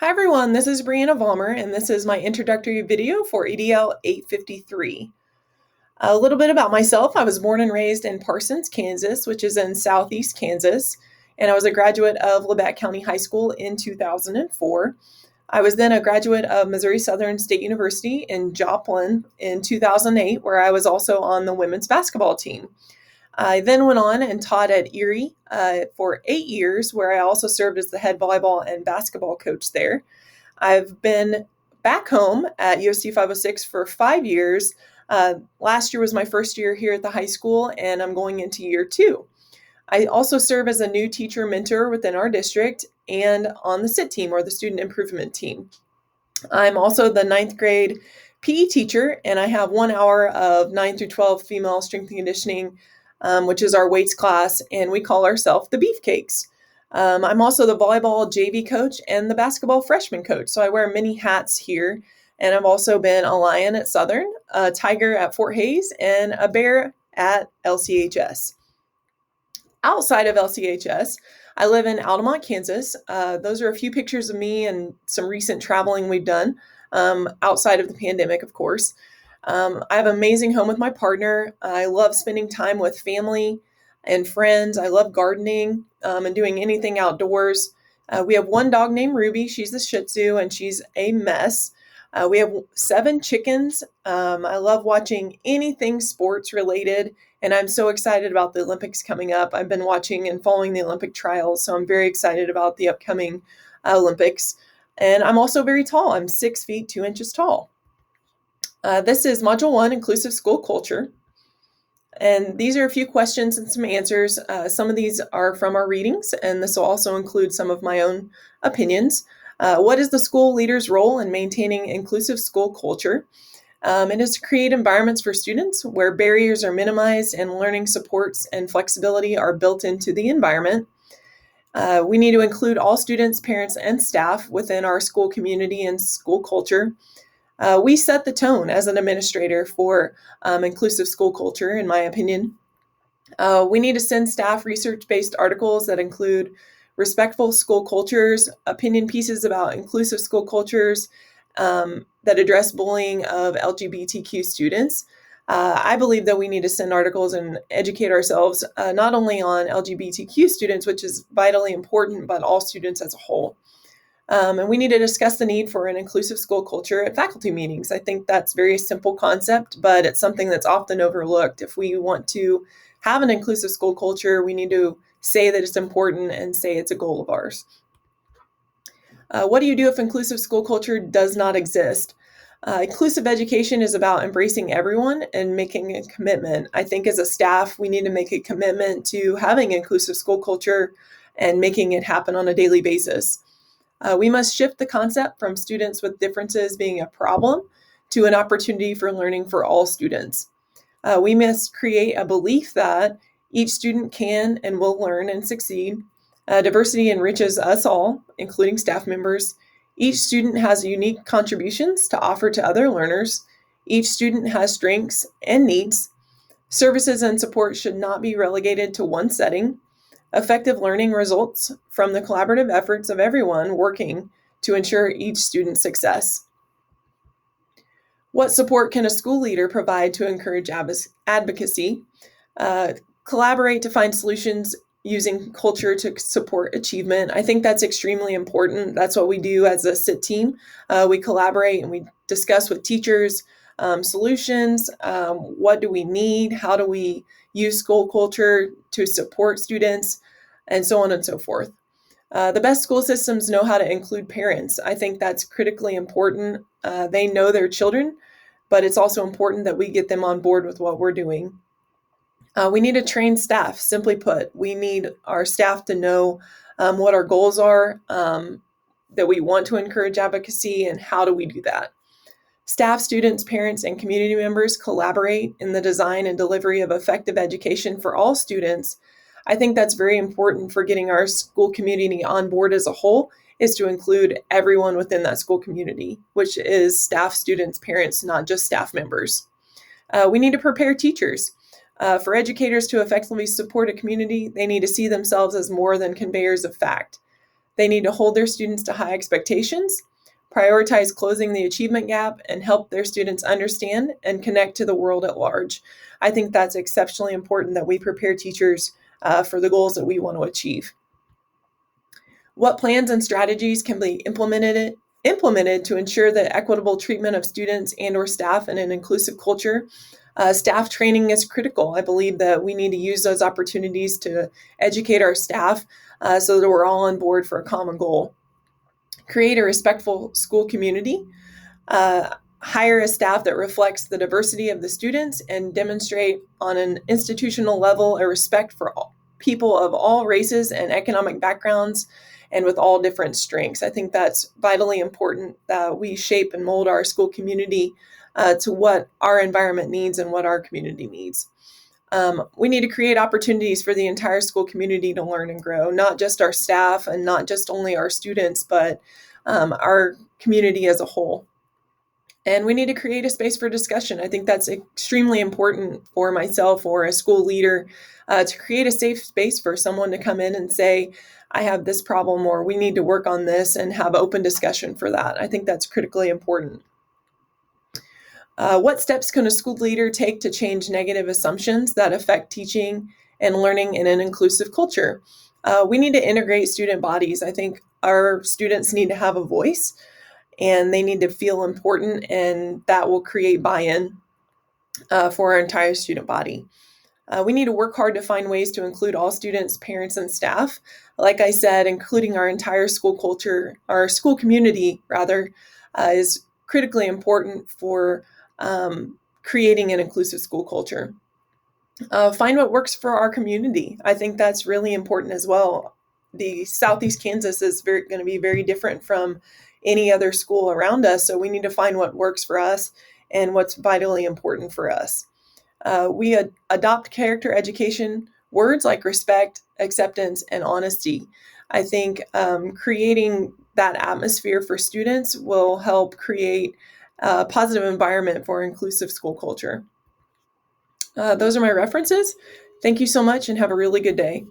Hi everyone, this is Brianna Volmer, and this is my introductory video for EDL 853. A little bit about myself. I was born and raised in Parsons, Kansas, which is in southeast Kansas, and I was a graduate of Lebec County High School in 2004. I was then a graduate of Missouri Southern State University in Joplin in 2008, where I was also on the women's basketball team. I then went on and taught at Erie for 8 years, where I also served as the head volleyball and basketball coach there. I've been back home at USD 506 for 5 years. Last year was my first year here at the high school, and I'm going into year 2. I also serve as a new teacher mentor within our district and on the SIT team, or the Student Improvement Team. I'm also the 9th grade PE teacher, and I have 1 hour of 9 through 12 female strength and conditioning, which is our weights class, and we call ourselves the Beefcakes. I'm also the volleyball JV coach and the basketball freshman coach, so I wear many hats here. And I've also been a Lion at Southern, a Tiger at Fort Hays, and a Bear at LCHS. Outside of LCHS, I live in Altamont, Kansas. Those are a few pictures of me and some recent traveling we've done outside of the pandemic, of course. I have an amazing home with my partner. I love spending time with family and friends. I love gardening and doing anything outdoors. We have 1 dog named Ruby. She's a Shih Tzu, and she's a mess. We have 7 chickens. I love watching anything sports related, and I'm so excited about the Olympics coming up. I've been watching and following the Olympic trials, so I'm very excited about the upcoming Olympics. And I'm also very tall. I'm 6 feet 2 inches tall. This is Module 1, Inclusive School Culture. And these are a few questions and some answers. Some of these are from our readings, and this will also include some of my own opinions. What is the school leader's role in maintaining inclusive school culture? It is to create environments for students where barriers are minimized and learning supports and flexibility are built into the environment. We need to include all students, parents, and staff within our school community and school culture. We set the tone as an administrator for inclusive school culture, in my opinion. We need to send staff research-based articles that include respectful school cultures, opinion pieces about inclusive school cultures that address bullying of LGBTQ students. I believe that we need to send articles and educate ourselves not only on LGBTQ students, which is vitally important, but all students as a whole. And we need to discuss the need for an inclusive school culture at faculty meetings. I think that's a very simple concept, but it's something that's often overlooked. If we want to have an inclusive school culture, we need to say that it's important and say it's a goal of ours. What do you do if inclusive school culture does not exist? Inclusive education is about embracing everyone and making a commitment. I think as a staff, we need to make a commitment to having inclusive school culture and making it happen on a daily basis. We must shift the concept from students with differences being a problem to an opportunity for learning for all students. We must create a belief that each student can and will learn and succeed. Diversity enriches us all, including staff members. Each student has unique contributions to offer to other learners. Each student has strengths and needs. Services and support should not be relegated to one setting. Effective learning results from the collaborative efforts of everyone working to ensure each student's success. What support can a school leader provide to encourage advocacy? Collaborate to find solutions using culture to support achievement. I think that's extremely important. That's what we do as a SIT team. We collaborate and we discuss with teachers solutions. What do we need? How do we use school culture to support students, and so on and so forth. The best school systems know how to include parents. I think that's critically important. They know their children, but it's also important that we get them on board with what we're doing. We need to train staff. Simply put, we need our staff to know what our goals are, that we want to encourage advocacy, and how do we do that. Staff, students, parents, and community members collaborate in the design and delivery of effective education for all students. I think that's very important for getting our school community on board as a whole, is to include everyone within that school community, which is staff, students, parents, not just staff members. We need to prepare teachers. For educators to effectively support a community, they need to see themselves as more than conveyors of fact. They need to hold their students to high expectations, prioritize closing the achievement gap, and help their students understand and connect to the world at large. I think that's exceptionally important that we prepare teachers for the goals that we want to achieve. What plans and strategies can be implemented to ensure the equitable treatment of students and or staff in an inclusive culture? Staff training is critical. I believe that we need to use those opportunities to educate our staff so that we're all on board for a common goal. Create a respectful school community. Hire a staff that reflects the diversity of the students and demonstrate on an institutional level a respect for people of all races and economic backgrounds and with all different strengths. I think that's vitally important that we shape and mold our school community to what our environment needs and what our community needs. We need to create opportunities for the entire school community to learn and grow, not just our staff and not just only our students, but our community as a whole. And we need to create a space for discussion. I think that's extremely important for myself or a school leader to create a safe space for someone to come in and say, I have this problem, or we need to work on this, and have open discussion for that. I think that's critically important. What steps can a school leader take to change negative assumptions that affect teaching and learning in an inclusive culture? We need to integrate student bodies. I think our students need to have a voice and they need to feel important, and that will create buy-in for our entire student body. We need to work hard to find ways to include all students, parents, and staff. Like I said, including our entire school culture, our school community rather, is critically important for creating an inclusive school culture. Find what works for our community. I think that's really important as well. The Southeast Kansas is going to be very different from any other school around us, so we need to find what works for us and what's vitally important for us. We adopt character education words like respect, acceptance, and honesty. I think creating that atmosphere for students will help create a positive environment for inclusive school culture. Those are my references. Thank you so much and have a really good day.